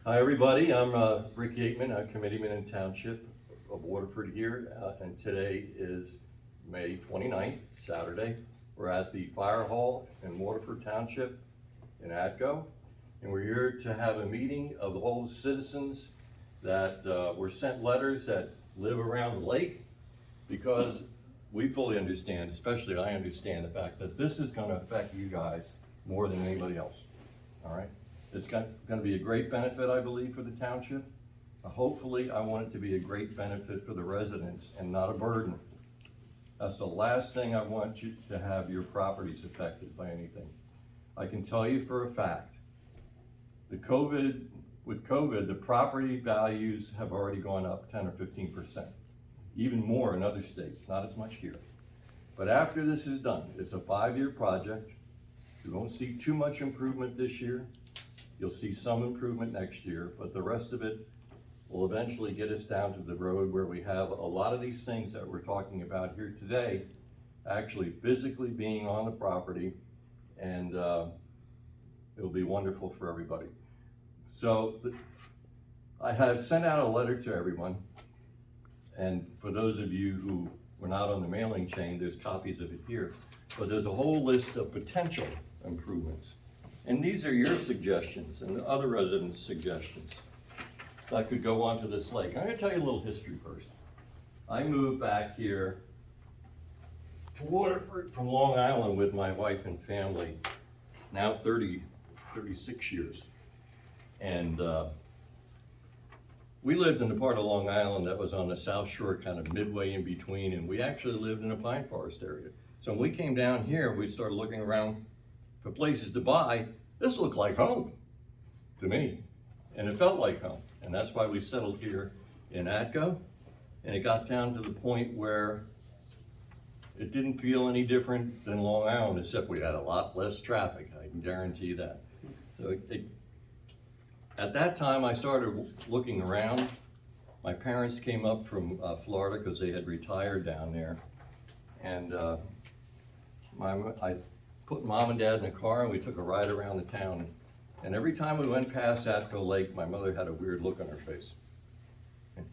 Hi everybody, I'm Rick Yeatman, a committeeman in Township of Waterford here, and today is May 29th, Saturday. We're at the Fire Hall in Waterford Township in Atco, and we're here to have a meeting of all the citizens that were sent letters that live around the lake, because we fully understand, especially I understand the fact that this is gonna affect you guys more than anybody else, all right? It's going to be a great benefit, I believe, for the township. Hopefully, I want it to be a great benefit for the residents and not a burden. That's the last thing I want you to have your properties affected by anything. I can tell you for a fact, with COVID, the property values have already gone up 10 or 15%, even more in other states, not as much here. But after this is done, it's a 5-year project. You won't see too much improvement this year. You'll see some improvement next year, but the rest of it will eventually get us down to the road where we have a lot of these things that we're talking about here today actually physically being on the property, and it'll be wonderful for everybody. So I have sent out a letter to everyone, and for those of you who were not on the mailing chain, there's copies of it here, but there's a whole list of potential improvements. And these are your suggestions and the other residents' suggestions that could go onto this lake. I'm gonna tell you a little history first. I moved back here to Waterford from Long Island with my wife and family, now 36 years. And we lived in the part of Long Island that was on the South Shore, kind of midway in between, and we actually lived in a pine forest area. So when we came down here, we started looking around for places to buy. This looked like home to me, and it felt like home. And that's why we settled here in Atco. And it got down to the point where it didn't feel any different than Long Island, except we had a lot less traffic, I can guarantee that. So at that time, I started looking around. My parents came up from Florida because they had retired down there. And I put mom and dad in the car and we took a ride around the town. And every time we went past Atco Lake, my mother had a weird look on her face. And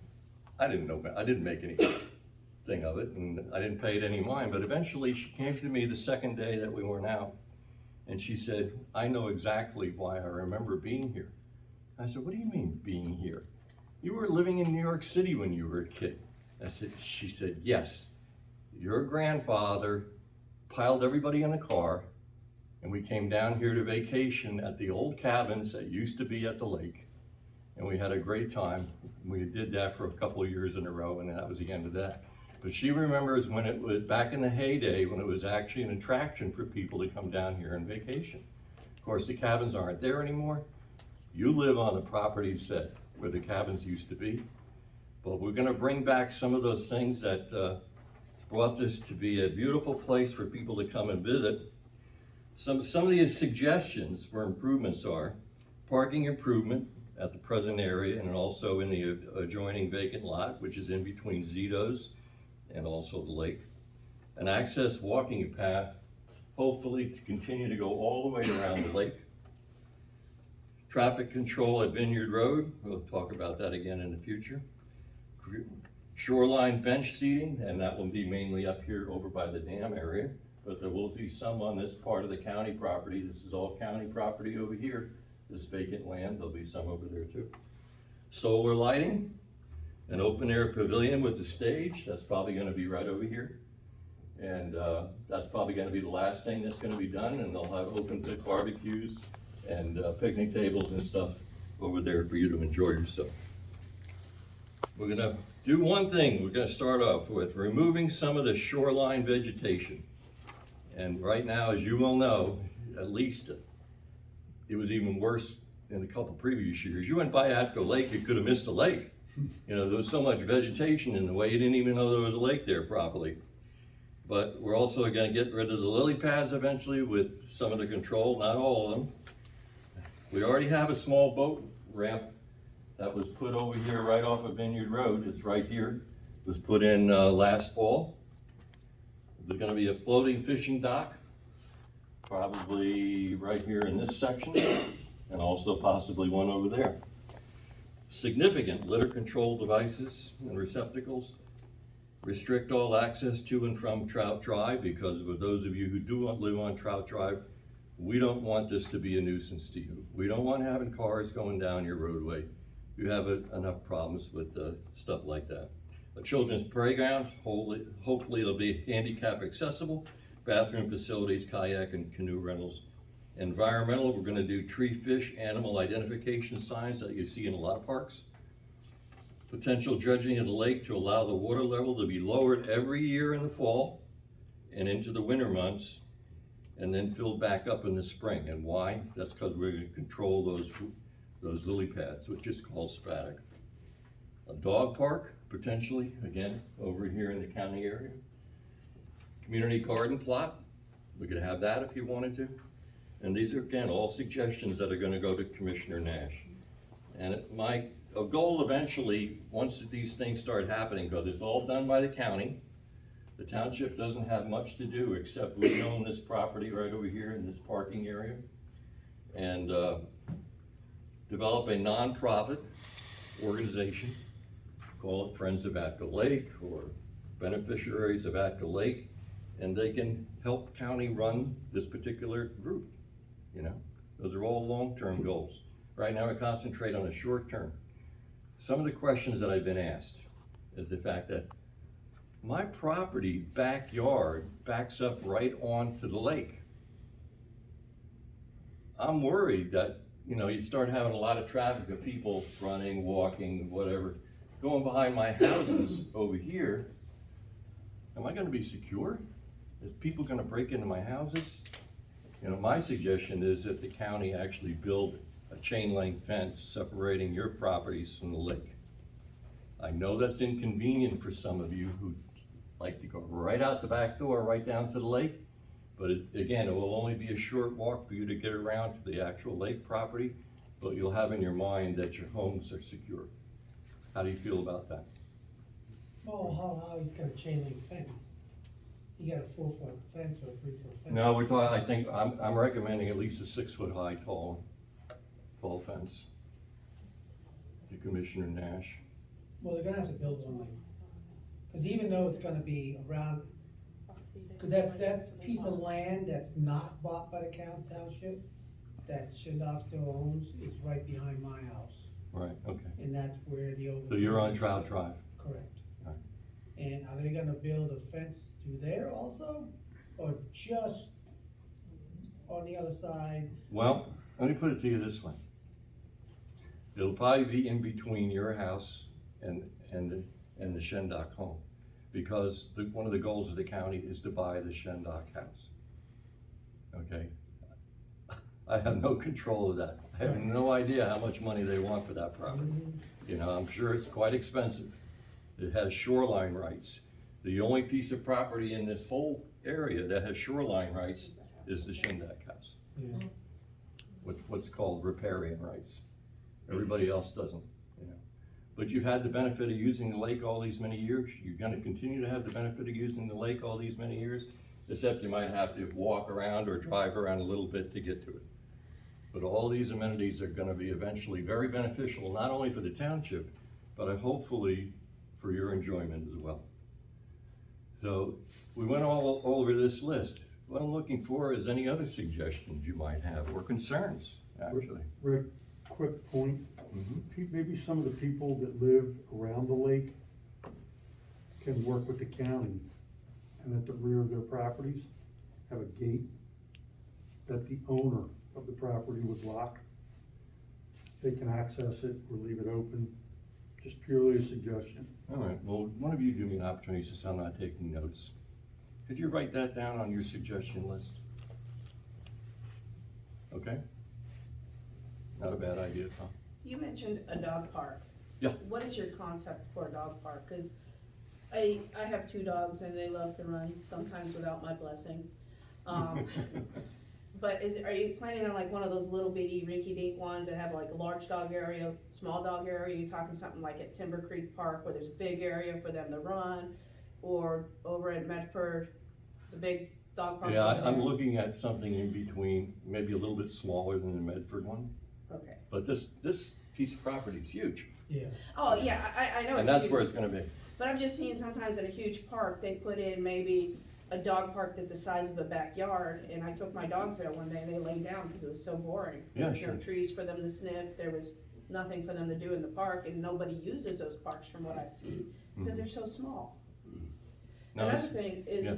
I didn't make anything of it, and I didn't pay it any mind, but eventually she came to me the second day that we went out, and she said, I know exactly why I remember being here. I said, what do you mean being here? You were living in New York City when you were a kid. She said, yes, your grandfather piled everybody in the car, and we came down here to vacation at the old cabins that used to be at the lake, and we had a great time. We did that for a couple of years in a row, and that was the end of that. But she remembers when it was back in the heyday, when it was actually an attraction for people to come down here on vacation. Of course, the cabins aren't there anymore. You live on the properties where the cabins used to be, but we're gonna bring back some of those things that brought this to be a beautiful place for people to come and visit. Some of the suggestions for improvements are parking improvement at the present area and also in the adjoining vacant lot, which is in between Zito's and also the lake. An access walking path, hopefully to continue to go all the way around the lake. Traffic control at Vineyard Road, we'll talk about that again in the future. Shoreline bench seating, and that will be mainly up here over by the dam area, but there will be some on this part of the county property. This is all county property over here, this vacant land. There'll be some over there too. Solar lighting, an open air pavilion with the stage. That's probably gonna be right over here. And that's probably gonna be the last thing that's gonna be done, and they'll have open pit barbecues and picnic tables and stuff over there for you to enjoy yourself. We're gonna do one thing. We're gonna start off with removing some of the shoreline vegetation. And right now, as you well know, at least it was even worse in a couple previous years. You went by Atco Lake, you could have missed a lake. You know, there was so much vegetation in the way, you didn't even know there was a lake there properly. But we're also gonna get rid of the lily pads eventually with some of the control, not all of them. We already have a small boat ramp that was put over here right off of Vineyard Road. It's right here. It was put in last fall. There's gonna be a floating fishing dock, probably right here in this section, and also possibly one over there. significant litter control devices and receptacles. Restrict all access to and from Trout Drive, because for those of you who do live on Trout Drive, we don't want this to be a nuisance to you. We don't want having cars going down your roadway. You have enough problems with stuff like that. A children's playground, hopefully it'll be handicap accessible. Bathroom facilities, kayak and canoe rentals. Environmental, we're gonna do tree, fish, animal identification signs that you see in a lot of parks. Potential dredging of the lake to allow the water level to be lowered every year in the fall and into the winter months, and then filled back up in the spring. And why? That's because we're gonna control those lily pads, which is called sphatic. A dog park, potentially, again, over here in the county area. Community garden plot, we could have that if you wanted to. And these are, again, all suggestions that are gonna go to Commissioner Nash. And a goal eventually, once these things start happening, because it's all done by the county, the township doesn't have much to do except we own this property right over here in this parking area. And develop a nonprofit organization, call it Friends of Atco Lake or Beneficiaries of Atco Lake, and they can help county run this particular group. You know, those are all long-term goals. Right now I concentrate on the short term. Some of the questions that I've been asked is the fact that my property backyard backs up right onto the lake. I'm worried that, you know, you start having a lot of traffic of people running, walking, whatever, going behind my houses over here. Am I gonna be secure? Is people gonna break into my houses? You know, my suggestion is that the county actually build a chain link fence separating your properties from the lake. I know that's inconvenient for some of you who like to go right out the back door, right down to the lake. But again, it will only be a short walk for you to get around to the actual lake property, but you'll have in your mind that your homes are secure. How do you feel about that? Well, how he's got a chain link fence? You got a 4-foot fence or a 3-foot fence? No, we're talking, I think, I'm recommending at least a 6-foot high tall fence to Commissioner Nash. Well, they're gonna have to build something, cause even though it's gonna be around, cause that piece of land that's not bought by the township, that Shindog still owns, is right behind my house, Right, okay. and that's where the old. So you're on Trout Drive? Correct. Right. And are they gonna build a fence through there also, or just on the other side? Well, let me put it to you this way. It'll probably be in between your house and the Shendock home, because one of the goals of the county is to buy the Shendock house. Okay? I have no control of that. I have no idea how much money they want for that property. You know, I'm sure it's quite expensive. It has shoreline rights. The only piece of property in this whole area that has shoreline rights is the Shendock house. Yeah. What's called riparian rights. Everybody else doesn't, you know. But you've had the benefit of using the lake all these many years. You're gonna continue to have the benefit of using the lake all these many years, except you might have to walk around or drive around a little bit to get to it. But all these amenities are gonna be eventually very beneficial, not only for the township, but hopefully for your enjoyment as well. So we went all over this list. What I'm looking for is any other suggestions you might have, or concerns, actually. Rick, quick point. Maybe some of the people that live around the lake can work with the county, and at the rear of their properties, have a gate that the owner of the property would lock. They can access it or leave it open, just purely a suggestion. All right, well, one of you give me an opportunity since I'm not taking notes. Could you write that down on your suggestion list? Okay? Not a bad idea, Tom. You mentioned a dog park. Yeah. What is your concept for a dog park? Cause I have 2 dogs and they love to run, sometimes without my blessing. But are you planning on like one of those little bitty rinky dink ones that have like a large dog area, small dog area? Are you talking something like at Timber Creek Park where there's a big area for them to run? Or over at Medford, the big dog park? Yeah, I'm looking at something in between, maybe a little bit smaller than the Medford one. Okay. But this piece of property is huge, Yeah. Oh, yeah, I know. and it's that's huge. where it's gonna be. But I've just seen sometimes in a huge park, they put in maybe a dog park that's the size of a backyard, and I took my dogs there one day, and they laid down because it was so boring. Yeah, There was sure. no trees for them to sniff, there was nothing for them to do in the park, and nobody uses those parks from what I see, because they're so small. No, Another it's- thing is, yeah.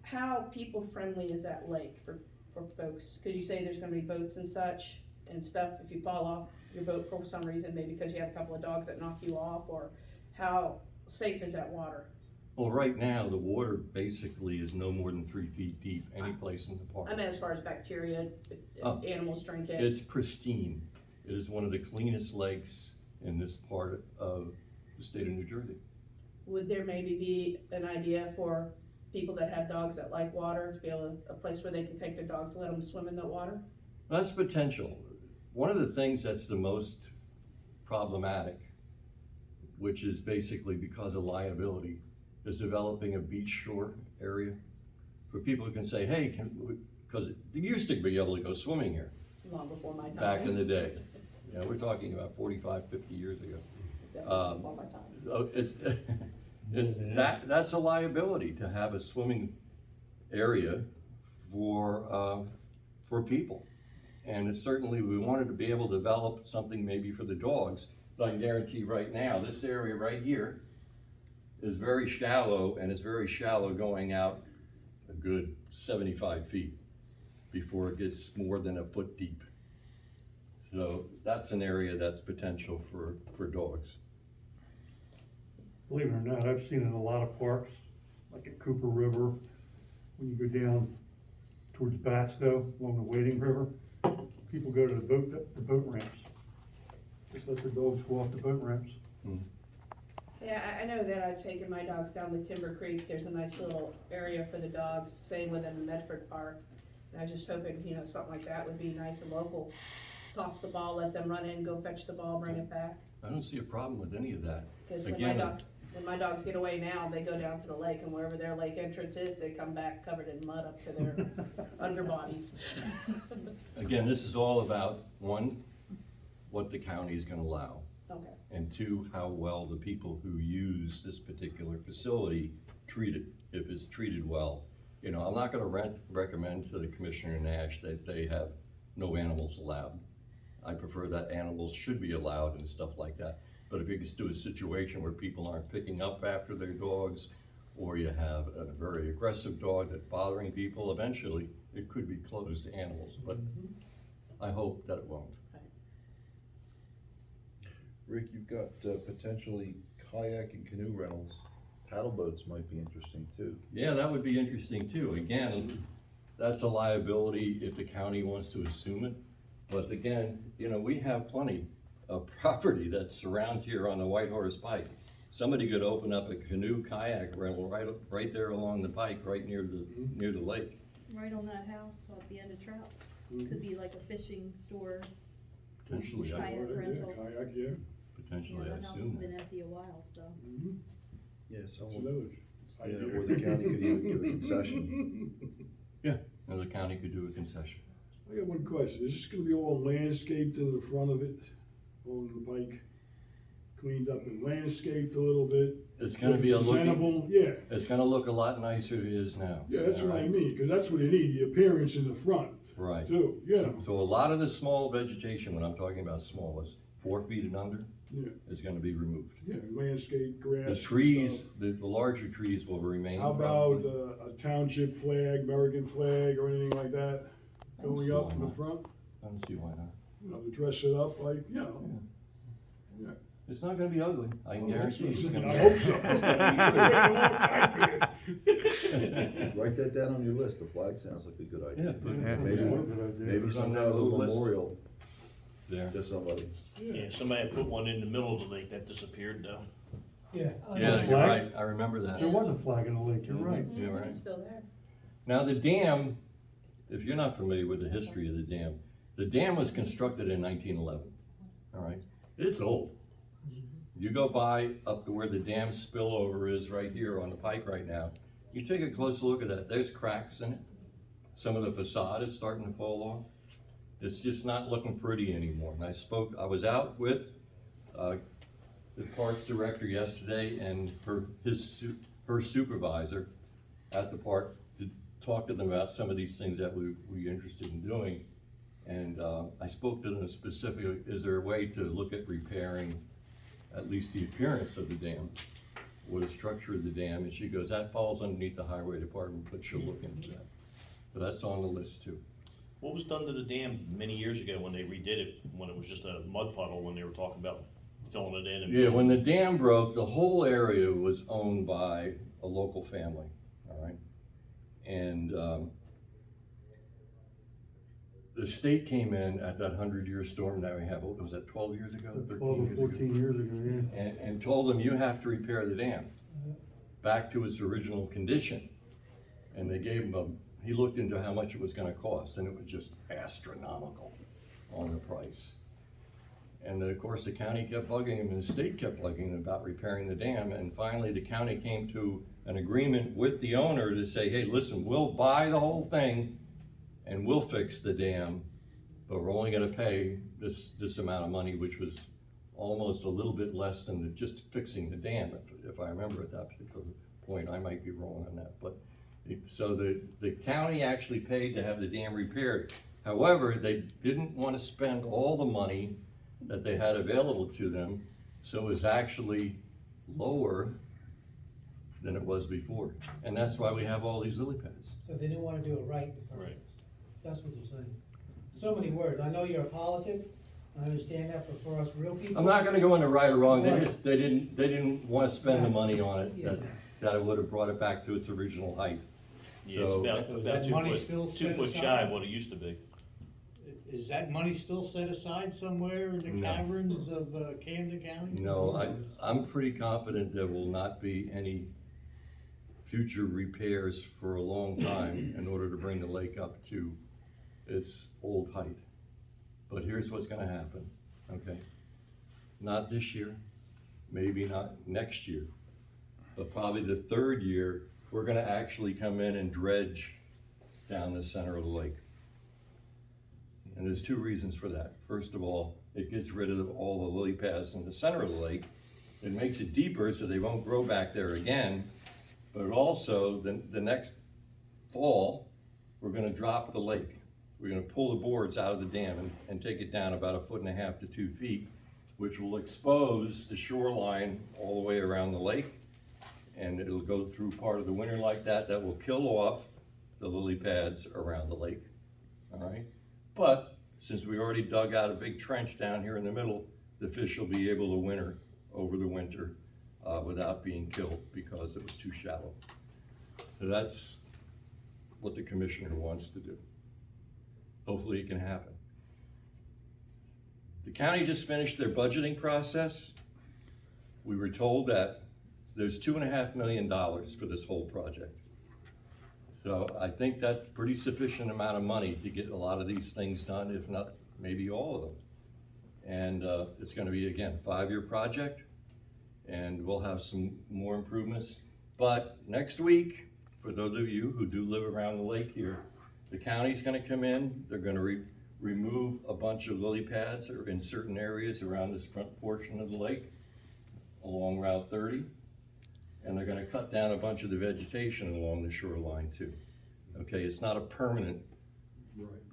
how people-friendly is that lake for folks? Cause you say there's gonna be boats and such and stuff, if you fall off your boat for some reason, maybe because you have a couple of dogs that knock you off, or how safe is that water? Well, right now, the water basically is no more than 3 feet deep, any place in the park. I mean, as far as bacteria, Oh. animals drink it. It's pristine. It is one of the cleanest lakes in this part of the state of New Jersey. Would there maybe be an idea for people that have dogs that like water, to be able to, a place where they can take their dogs to let them swim in the water? That's potential. One of the things that's the most problematic, which is basically because of liability, is developing a beach shore area where people can say, hey, because you used to be able to go swimming here Long before my time. back in the day. You know, we're talking about 45, 50 years ago. Definitely before my time. Oh, that's a liability to have a swimming area for people. And it's certainly, we wanted to be able to develop something maybe for the dogs, but I can guarantee right now, this area right here is very shallow, and it's very shallow going out a good 75 feet before it gets more than a foot deep. So that's an area that's potential for dogs. Believe it or not, I've seen in a lot of parks, like at Cooper River, when you go down towards Batsto, along the Wading River, people go to the boat ramps. Just let their dogs go off the boat ramps. Yeah, I know that I've taken my dogs down to Timber Creek, there's a nice little area for the dogs, same within the Medford Park. And I was just hoping, you know, something like that would be nice and local. Toss the ball, let them run in, go fetch the ball, bring it back. I don't see a problem with any of that. Cause Again, when my dogs get away now, they go down to the lake, and wherever their lake entrance is, they come back covered in mud up to their underbodies. Again, this is all about, one, what the county is gonna allow, Okay, and two, how well the people who use this particular facility treat it, if it's treated well. You know, I'm not gonna recommend to the Commissioner Nash that they have no animals allowed. I prefer that animals should be allowed and stuff like that. But if you just do a situation where people aren't picking up after their dogs, or you have a very aggressive dog that's bothering people, eventually it could be closed to animals, but I hope that it won't. Rick, you've got potentially kayak and canoe rentals. Paddle boats might be interesting too. Yeah, that would be interesting too. Again, that's a liability if the county wants to assume it. But again, you know, we have plenty of property that surrounds here on the White Horse Pike. Somebody could open up a canoe kayak rental right there along the pike, right near the lake. Right on that house at the end of Trout. Could be like a fishing store. Potentially, Kayak rental. Kayak, yeah. potentially, Yeah, I that house has assume. been empty a while, so. Yeah, so, It's another yeah, idea. or the county could even give a concession. And the county could do a concession. I got one question, is this gonna be all landscaped in the front of it, on the pike? Cleaned up and landscaped a little bit? It's gonna be a looking, Presentable, yeah, it's gonna look a lot nicer than it is now. yeah, that's what I Alright? mean, cause that's what you need, the appearance in the front Right. too, yeah, So a lot of the small vegetation, when I'm talking about small, is 4 feet and under, yeah, is gonna be removed. yeah, landscape, grass The and trees, stuff. the larger trees will remain. How about probably. a township flag, American flag, or anything like that, I don't going see up why in the not. front? I don't see why not. You know, to dress it up like, you know, yeah. It's not gonna be ugly, I can guarantee you. It's gonna I be- hope so. Write that down on your list, the flag sounds like a good Yeah, idea. put it Maybe, Good idea. maybe Put it on some that kind of a little list. memorial there. to somebody. Yeah, somebody put one in the middle of the lake that disappeared though. Yeah. Yeah, you're Flag? right, I remember that. There was a flag in the lake, you're right. You're right. It's still there. Now, the dam, if you're not familiar with the history of the dam was constructed in 1911, all right? It's old. You go by up to where the dam spillover is right here on the pike right now, you take a close look at that, there's cracks in it. Some of the facade is starting to fall off. It's just not looking pretty anymore. And I was out with, the parks director yesterday and her supervisor at the park to talk to them about some of these things that we're interested in doing. And I spoke to them specifically, is there a way to look at repairing at least the appearance of the dam or the structure of the dam? And she goes, that falls underneath the highway department, but she'll look into that. So that's on the list too. What was done to the dam many years ago when they redid it, when it was just a mud puddle, when they were talking about filling it in? And Yeah, when the dam broke, the whole area was owned by a local family, all right? And the state came in at that 100-year storm that we had, what was that, 12 years ago? 12 or 13 years 14 years ago, yeah. and told them, you have to repair the dam back to its original condition. And they gave him he looked into how much it was gonna cost, and it was just astronomical on the price. And then, of course, the county kept bugging him, and the state kept bugging him about repairing the dam, and finally the county came to an agreement with the owner to say, hey, listen, we'll buy the whole thing, and we'll fix the dam, but we're only gonna pay this amount of money, which was almost a little bit less than just fixing the dam, if I remember at that particular point. I might be wrong on that, but so the county actually paid to have the dam repaired. However, they didn't want to spend all the money that they had available to them, so it was actually lower than it was before. And that's why we have all these lily pads. So they didn't wanna do it right the first. Right. That's what you're saying. So many words. I know you're a politic, I understand that, but for us real people. I'm not gonna go into right or wrong, Right. they didn't want to spend the money on it, Yeah. that it would have brought it back to its original height. Yeah, it's So- about, Was about that money still 2 set foot shy aside? of what it used to be. Is that money still set aside somewhere in the No. caverns of Camden County? No, I'm pretty confident there will not be any future repairs for a long time in order to bring the lake up to its old height. But here's what's gonna happen, okay? Not this year, maybe not next year, but probably the third year, we're gonna actually come in and dredge down the center of the lake. And there's two reasons for that. First of all, it gets rid of all the lily pads in the center of the lake. It makes it deeper so they won't grow back there again. But it also, the next fall, we're gonna drop the lake. We're gonna pull the boards out of the dam and take it down about 1.5 to 2 feet, which will expose the shoreline all the way around the lake. And it'll go through part of the winter like that. That will kill off the lily pads around the lake, all right? But since we already dug out a big trench down here in the middle, the fish will be able to winter over the winter without being killed because it was too shallow. So that's what the commissioner wants to do. Hopefully it can happen. The county just finished their budgeting process. We were told that there's $2.5 million for this whole project. So I think that's pretty sufficient amount of money to get a lot of these things done, if not maybe all of them. And it's gonna be, again, a 5-year project, and we'll have some more improvements. But next week, for those of you who do live around the lake here, the county's gonna come in, they're gonna remove a bunch of lily pads or in certain areas around this front portion of the lake along Route 30. And they're gonna cut down a bunch of the vegetation along the shoreline too. Okay, it's not a permanent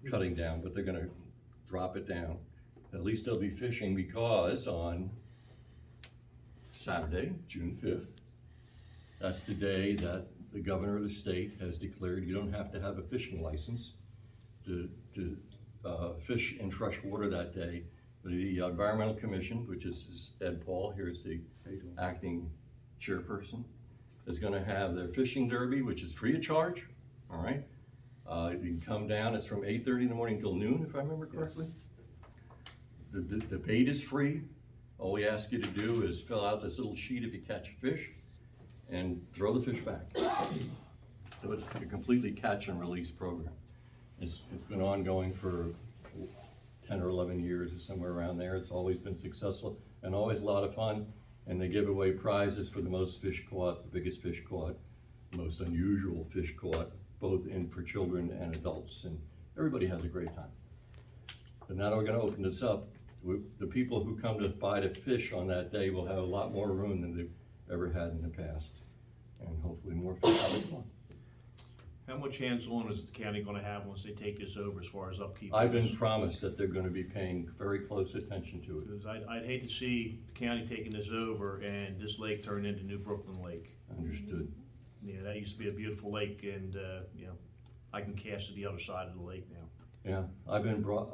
cutting down, but they're gonna drop it down. At least they'll be fishing because on Saturday, June 5th, that's the day that the governor of the state has declared you don't have to have a fishing license to fish in fresh water that day. The Environmental Commission, which is Ed Paul, here's the acting chairperson, is gonna have their fishing derby, which is free of charge, all right? You can come down, it's from 8:30 in the morning till noon, if I remember correctly. The bait is free. All we ask you to do is fill out this little sheet if you catch a fish and throw the fish back. So it's a completely catch and release program. It's been ongoing for 10 or 11 years or somewhere around there. It's always been successful and always a lot of fun. And they give away prizes for the most fish caught, the biggest fish caught, the most unusual fish caught, both for children and adults. And everybody has a great time. But now that we're gonna open this up, the people who come to buy the fish on that day will have a lot more room than they've ever had in the past. And hopefully more fish will come. How much hands-on is the county gonna have once they take this over as far as upkeep? I've been promised that they're gonna be paying very close attention to it. Because I'd hate to see the county taking this over and this lake turn into New Brooklyn Lake. Understood. Yeah, that used to be a beautiful lake and, you know, I can cast to the other side of the lake now. Yeah, I've been brought,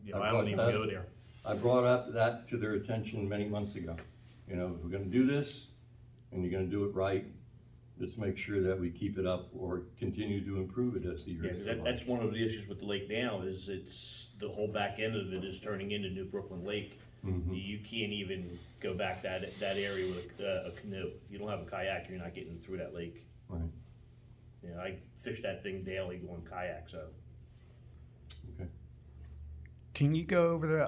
You know, I don't even go there. I brought up that to their attention many months ago. You know, if we're gonna do this, and you're gonna do it right, let's make sure that we keep it up or continue to improve it as the Yeah, years because go on. that's one of the issues with the lake now, is it's, the whole back end of it is turning into New Brooklyn Lake. Mhm. You can't even go back that area with a canoe. If you don't have a kayak, you're not getting through that lake. Right, You know, I fish that thing daily going kayak, so. okay. Can you go over the,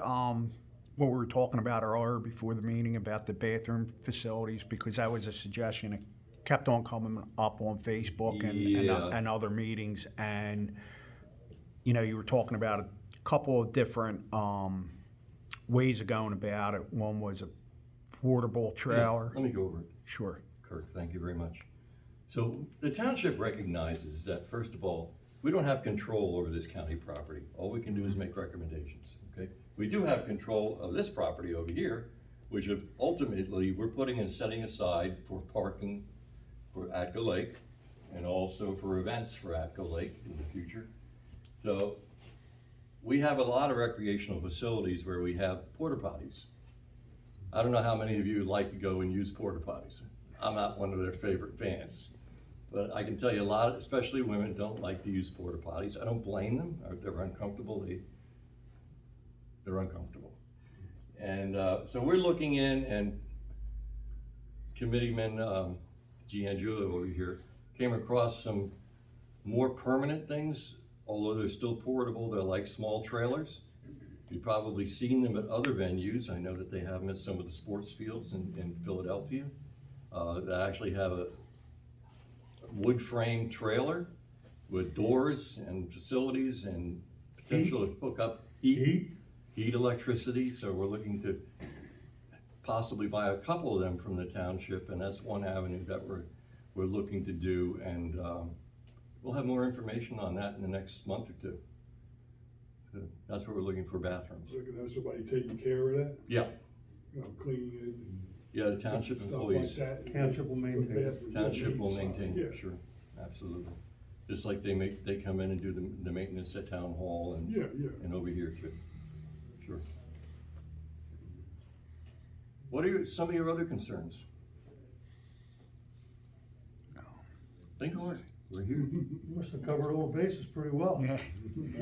what we were talking about earlier before the meeting about the bathroom facilities? Because that was a suggestion that kept on coming up on Facebook Yeah. and other meetings. And, you know, you were talking about a couple of different, ways of going about it. One was a portable trailer. Let me go over it. Sure. Kirk, thank you very much. So the township recognizes that, first of all, we don't have control over this county property. All we can do is make recommendations, okay? We do have control of this property over here, which ultimately we're putting and setting aside for parking for Atco Lake and also for events for Atco Lake in the future. So we have a lot of recreational facilities where we have porta potties. I don't know how many of you like to go and use porta potties. I'm not one of their favorite fans. But I can tell you a lot, especially women, don't like to use porta potties. I don't blame them. They're uncomfortable. They're uncomfortable. And so we're looking in, and Committeeman Giangelo over here came across some more permanent things, although they're still portable. They're like small trailers. You've probably seen them at other venues. I know that they have them at some of the sports fields in Philadelphia that actually have a wood frame trailer with doors and facilities and potential to hook up heat, electricity. So we're looking to possibly buy a couple of them from the township, and that's one avenue that we're looking to do. And we'll have more information on that in the next month or two. So that's what we're looking for, bathrooms. So you can have somebody taking care of that, Yeah, you know, cleaning it and yeah, the township stuff employees. like that. Township will maintain it. Bathrooms, Township will yeah, maintain yeah. it, sure, absolutely. Just like they come in and do the maintenance at town hall and, Yeah, yeah. and over here too, sure. What are some of your other concerns? Think hard, we're here. You must have covered all bases pretty well. Yeah.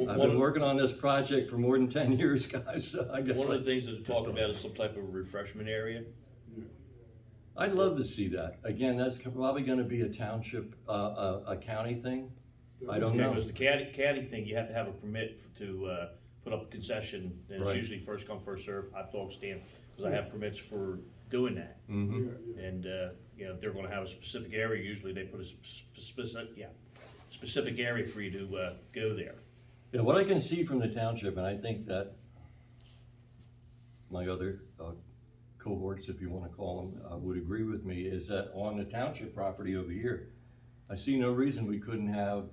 I've been working on this project for more than 10 years, guys, so I guess. One of the things that talked about is some type of refreshment area. I'd love to see that. Again, that's probably gonna be a township, a county thing. I don't know. Because the caddy thing, you have to have a permit to put up a concession, and Right. it's usually first come, first served, hot dog stand, because I have permits for doing that. Mhm. And, you know, if they're gonna have a specific area, usually they put a specific area for you to go there. Yeah, what I can see from the township, and I think that my other cohorts, if you wanna call them, would agree with me, is that on the township property over here, I see no reason we couldn't have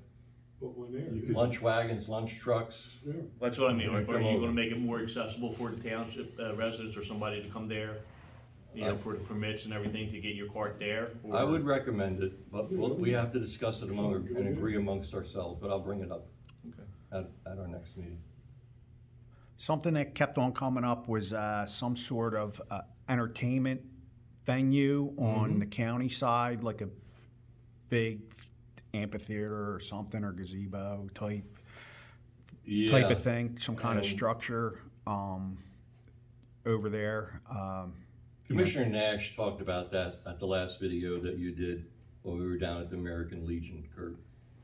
Put one there. lunch wagons, lunch trucks. Yeah. That's what I mean, are Come you over. gonna make it more accessible for the township residents or somebody to come there? You know, for the permits and everything to get your cart there? I or- would recommend it, but we have to discuss it and agree amongst ourselves, but I'll bring it up Okay. at our next meeting. Something that kept on coming up was some sort of entertainment venue on the county side, like a big amphitheater or something, or gazebo type Yeah, of thing, some kind of And- structure over there. Commissioner Nash talked about that at the last video that you did when we were down at the American Legion, Kurt.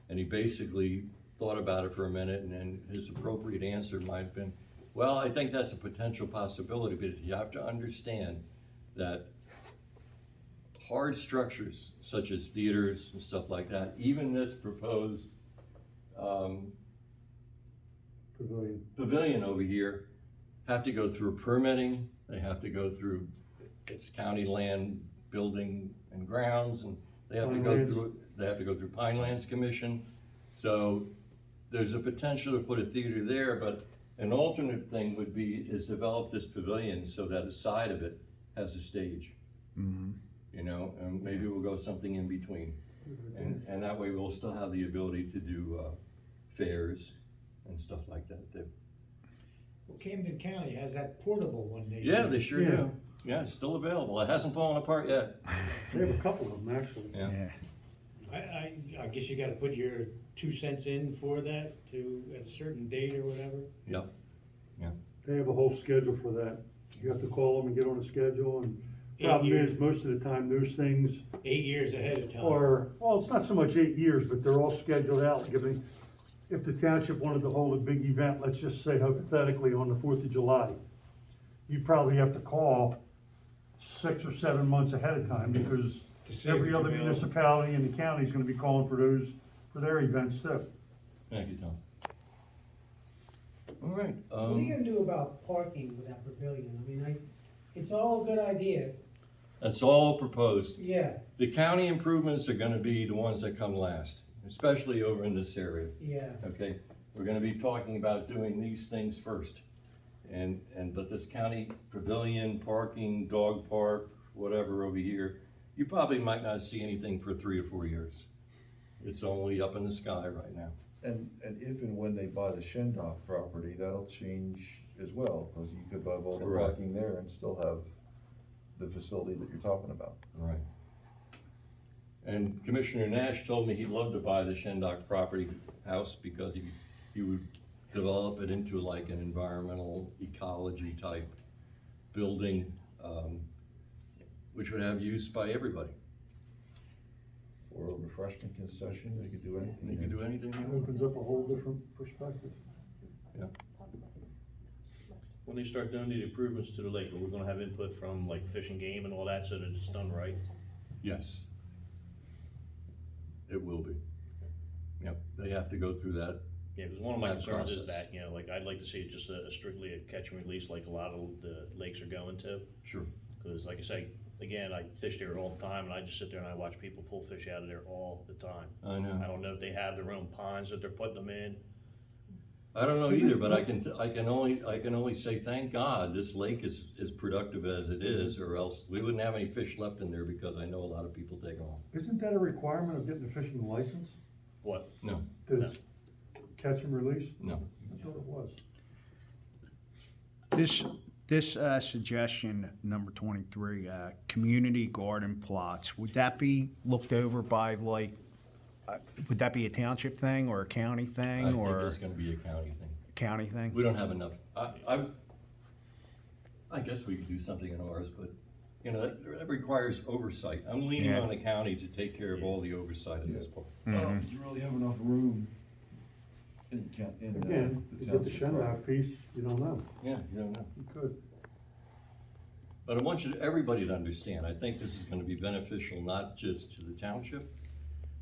And he basically thought about it for a minute, and then his appropriate answer might have been, well, I think that's a potential possibility, but you have to understand that hard structures such as theaters and stuff like that, even this proposed Pavilion. pavilion over here, have to go through permitting, they have to go through, it's county land, building and grounds, and they have to go Pinelands. through, they have to go through Pinelands Commission. So there's a potential to put a theater there, but an alternate thing would be, is develop this pavilion so that a side of it has a stage. You know, and maybe we'll go something in between. And that way we'll still have the ability to do, fairs and stuff like that too. Well, Camden County has that portable one they Yeah, use. they sure Yeah. do. Yeah, it's still available. It hasn't fallen apart yet. They have a couple of them, actually. Yeah. I guess you gotta put your 2 cents in for that to, at a certain date or whatever. Yep. They have a whole schedule for that. You have to call them and get on a schedule, and 8 problem years. is, most of the time, those things 8 years ahead of time. are, well, it's not so much 8 years, but they're all scheduled out, like if the township wanted to hold a big event, let's just say hypothetically on the 4th of July, you probably have to call 6 or 7 months ahead of time, because To see every what other you build. municipality in the county is gonna be calling for those, for their events too. Thank you, Tom. All right. What are you gonna do about parking with that pavilion? I mean, it's all a good idea, That's all proposed. yeah, The county improvements are gonna be the ones that come last, especially over in this area. yeah. Okay, we're gonna be talking about doing these things first. But this county pavilion, parking, dog park, whatever over here, you probably might not see anything for 3 or 4 years. It's only up in the sky right now. And if and when they buy the Shendok property, that'll change as well, because you could have all the Correct. parking there and still have the facility that you're talking about. Right. And Commissioner Nash told me he'd love to buy the Shendok property house because he would develop it into like an environmental ecology type building, which would have use by everybody. Or a refreshment concession, they could do anything. They can do anything they It want. opens up a whole different perspective. When they start doing the improvements to the lake, are we gonna have input from like Fish and Game and all that so that it's done right? Yes. It will be. Yep, they have to go through that. Yeah, because one of my That concerns is process. that, you know, like, I'd like to see it just a strictly a catch and release like a lot of the lakes are going to. Sure. Cause like I say, again, I fish there all the time and I just sit there and I watch people pull fish out of there all the time. I know. I don't know if they have their own ponds that they're putting them in. I don't know either, but I can only say, thank God, this lake is as productive as it is, or else we wouldn't have any fish left in there, because I know a lot of people take them. Isn't that a requirement of getting a fishing license? What? No, To catch and release? no. I thought it was. This suggestion, number 23, community garden plots, would that be looked over by would that be a township thing or a county I thing think or it's gonna be a county thing. county thing? We don't have enough. I guess we could do something in ours, but, you know, that requires oversight. I'm leaning Yeah. on the county to take care of all the oversight of this part. I don't think you really have enough room in Again, the to get the township Shendok piece, you don't know. Yeah, you don't know. You could. But I want everybody to understand, I think this is gonna be beneficial not just to the township,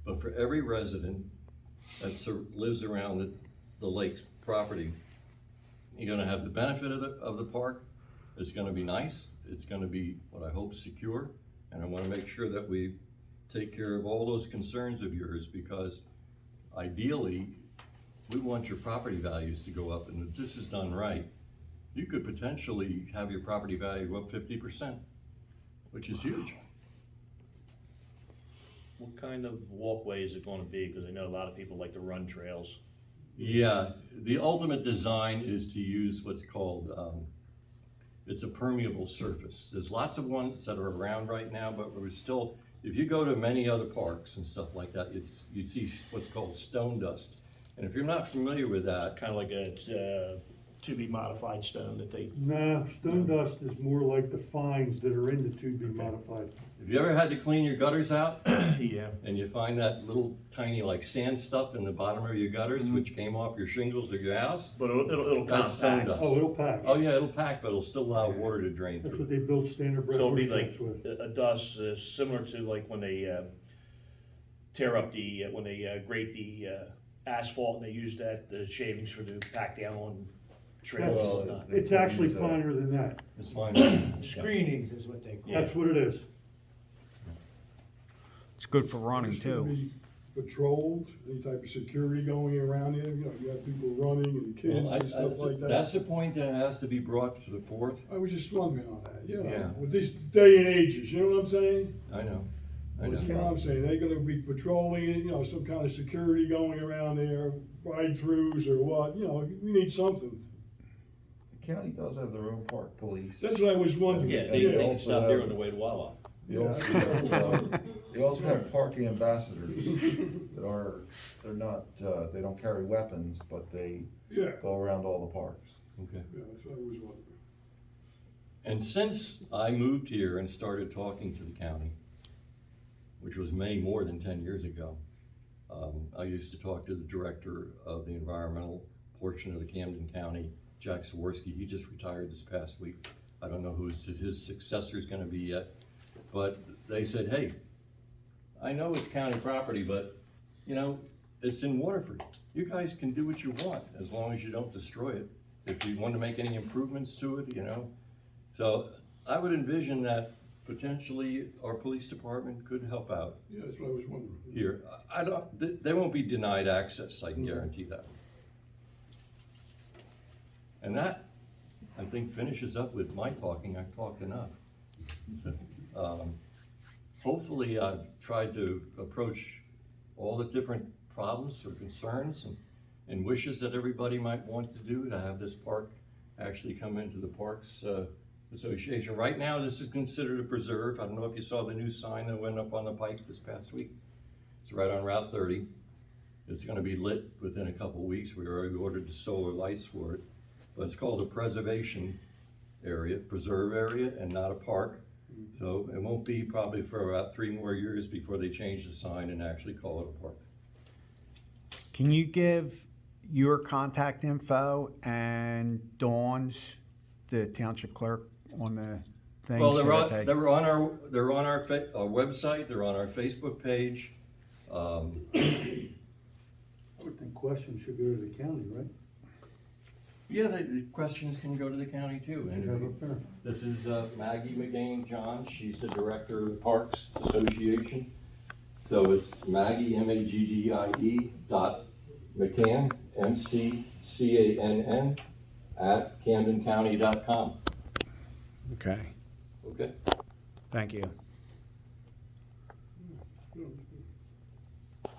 but for every resident that lives around the lake's property. You're gonna have the benefit of the park. It's gonna be nice. It's gonna be, what I hope, secure. And I wanna make sure that we take care of all those concerns of yours, because ideally, we want your property values to go up, and if this is done right, you could potentially have your property value go up 50%, which is huge. What kind of walkway is it gonna be? Cause I know a lot of people like to run trails. Yeah, the ultimate design is to use what's called, it's a permeable surface. There's lots of ones that are around right now, but we're still, if you go to many other parks and stuff like that, you see what's called stone dust. And if you're not familiar with that, Kinda like a, to be modified stone that they, No, stone dust is more like the fines that are in the to be modified. if you ever had to clean your gutters out, yeah. and you find that little tiny like sand stuff in the bottom of your gutters, which came off your shingles of your house, But it'll That's stone compact. dust. Oh, it'll pack. oh yeah, it'll pack, but it'll still allow water to drain That's through. what they build standard bread So it'll be restaurants like with. a dust similar to like when they tear up when they grate the asphalt and they use the shavings for the pack down on trails Well, and stuff. It's actually finer than that. It's fine. Screenings is what they call it. That's what it is. It's good for running It's gonna too. be patrolled, any type of security going around there, you know, you have people running and kids Well, and stuff like that. that's the point that has to be brought to the fourth. I was just wondering on that, you Yeah. know, with this day and ages, you know what I'm saying? I know. I You know know. what I'm saying, they're gonna be patrolling it, you know, some kind of security going around there, ride-throughs or what, you know, we need something. The county does have their own park police. That's what I was wondering. Yeah, And they can also stop there have- on the way to Wawa. They also have park ambassadors that are, they're not, they don't carry weapons, but they Yeah, go around all the parks. Okay. yeah, that's what I was wondering. And since I moved here and started talking to the county, which was more than 10 years ago, I used to talk to the director of the environmental portion of the Camden County, Jack Saworski. He just retired this past week. I don't know who his successor is gonna be yet, but they said, hey, I know it's county property, but you know, it's in Waterford. You guys can do what you want as long as you don't destroy it. If you want to make any improvements to it, you know. So I would envision that potentially our police department could help out Yeah, that's what I was wondering. here. I don't, they won't be denied access, I can guarantee that. And that, I think, finishes up with my talking. I've talked enough. Hopefully I've tried to approach all the different problems or concerns and wishes that everybody might want to do to have this park actually come into the Parks Association. Right now, this is considered a preserve. I don't know if you saw the new sign that went up on the pike this past week. It's right on Route 30. It's gonna be lit within a couple of weeks. We already ordered the solar lights for it. But it's called a preservation area, preserve area, and not a park. So it won't be probably for about 3 more years before they change the sign and actually call it a park. Can you give your contact info and Dawn's, the township clerk, on the thing? Well, so that they- they're on our website, they're on our Facebook page. I would think questions should go to the county, right? Yeah, the questions can go to the county too. Should have it there. This is Maggie McGain John, she's the director of the Parks Association. So it's Maggie, MAGGIE .McCann, MCCANN @CamdenCounty.com. Okay, Okay? thank you.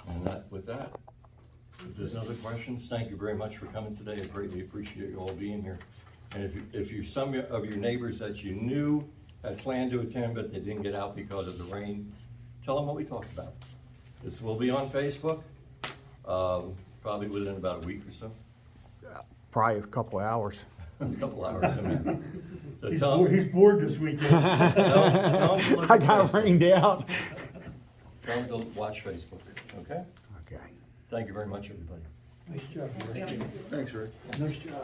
And with that, if there's no other questions, thank you very much for coming today. I greatly appreciate you all being here. And if you some of your neighbors that you knew had planned to attend, but they didn't get out because of the rain, tell them what we talked about. This will be on Facebook, probably within about a week or so, Probably a couple of hours. a couple hours. I mean. So He's bored this weekend. tell him to look I at got Facebook. rained out. Tell them to watch Facebook, okay? Okay. Thank you very much, everybody. Nice job, Rick. Thanks, Rick. Nice job.